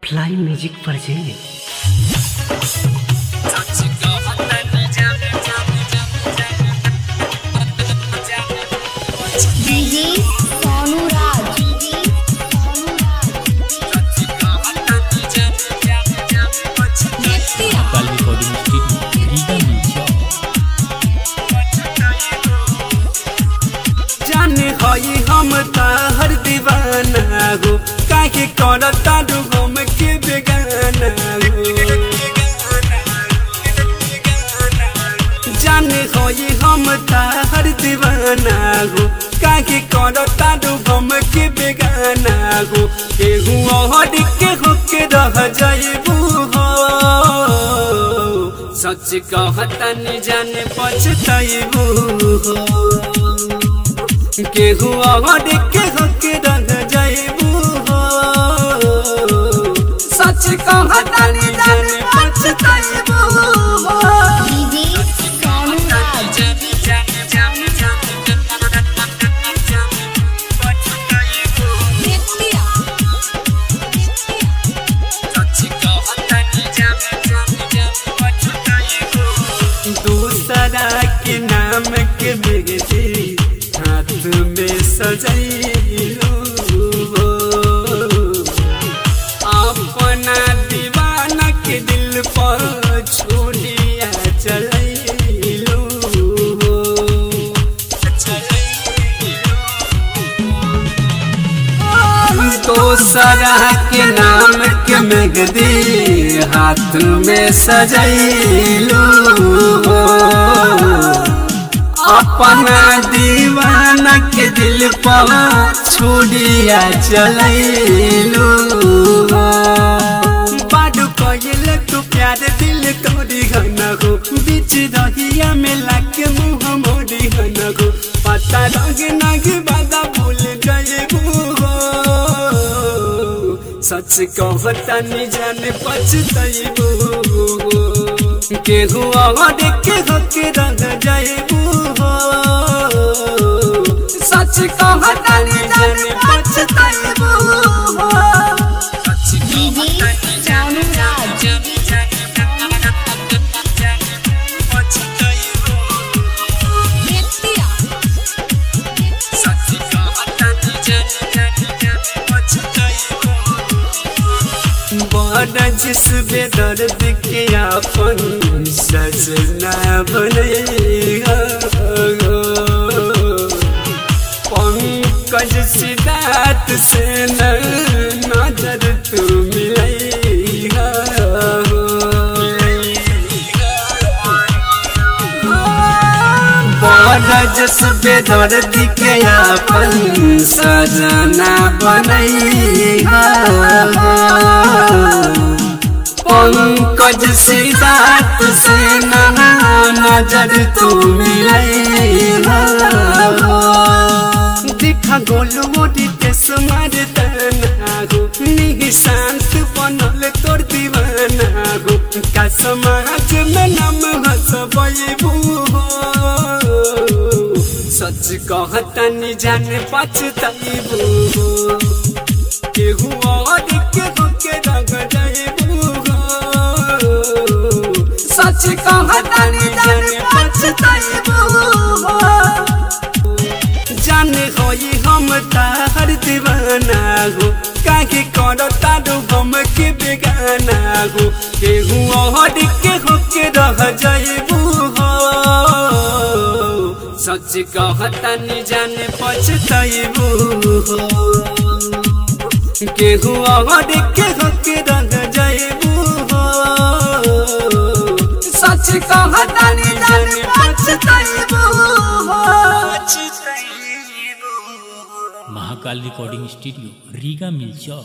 Fly music पर जाइए। जाने हई हम ताहर दीवाना हो, काहे करता डू हम के बेगाना हो। जाने हई हम ताहर दीवाना हो, काहे करता डू हम के बेगाना हो। केहू और के होके रह जाइबू हो, सच कहता नहीं जाने पछताइबू हो। केहू और के होके रह जाइबू हो, सच कहता नहीं जाने पछताइबू हो। दूसरा के नाम के बेगती हाथ में सजैलू, अपना दीवाना के दिल पर छोड़िया चलैलू। दूसरा के नाम के मेहंदी हाथ में सजैलू, अपना दीवाना के दिल पर छोड़िया चलैलू। बाडू कइल तू प्यार दिल तोड़ी घना हो, बीच रहिया में लाके मुँह मोड़ी घना हो। पता रंग नग बादा भूल जाइबू हो, सच कहता नहीं जाने पछताइबू हो। केहू और के होके रह जाइबू हो, सच कहता नहीं जाने पछताइबू हो। बड़ा जिस बेदर्द के अपन सजना बनेगा, पंकज सिद्धार्थ से नजर तू मिलेगा। बड़ा जिस बेदर्द के अपन सजना बनेगा, पंकज सिद्धार्थ से नजर तू मिलेगा। दिखा गोलू मोटी तेस मार तना हो, निशांत बनल तोर दीवाना हो। का समाज में नाम हसबैबू हो, सच कहता नहीं जाने पछताइबू हो। केहू और के होके रह जाइबू हो, सच कहता नहीं जाने पछताइबू हो। जाने होई हम ताहर दीवाना हो, काहे करता डू हम के बेगाना हो। केहू और के होके रह जाइबू हो, सच कहता नहीं जाने पछताइबू हो। केहू और के होके रह जाइबू हो, सच कहता नहीं जाने पछताइबू हो। महाकाल रिकॉर्डिंग स्टूडियो रीगा मिल जाओ।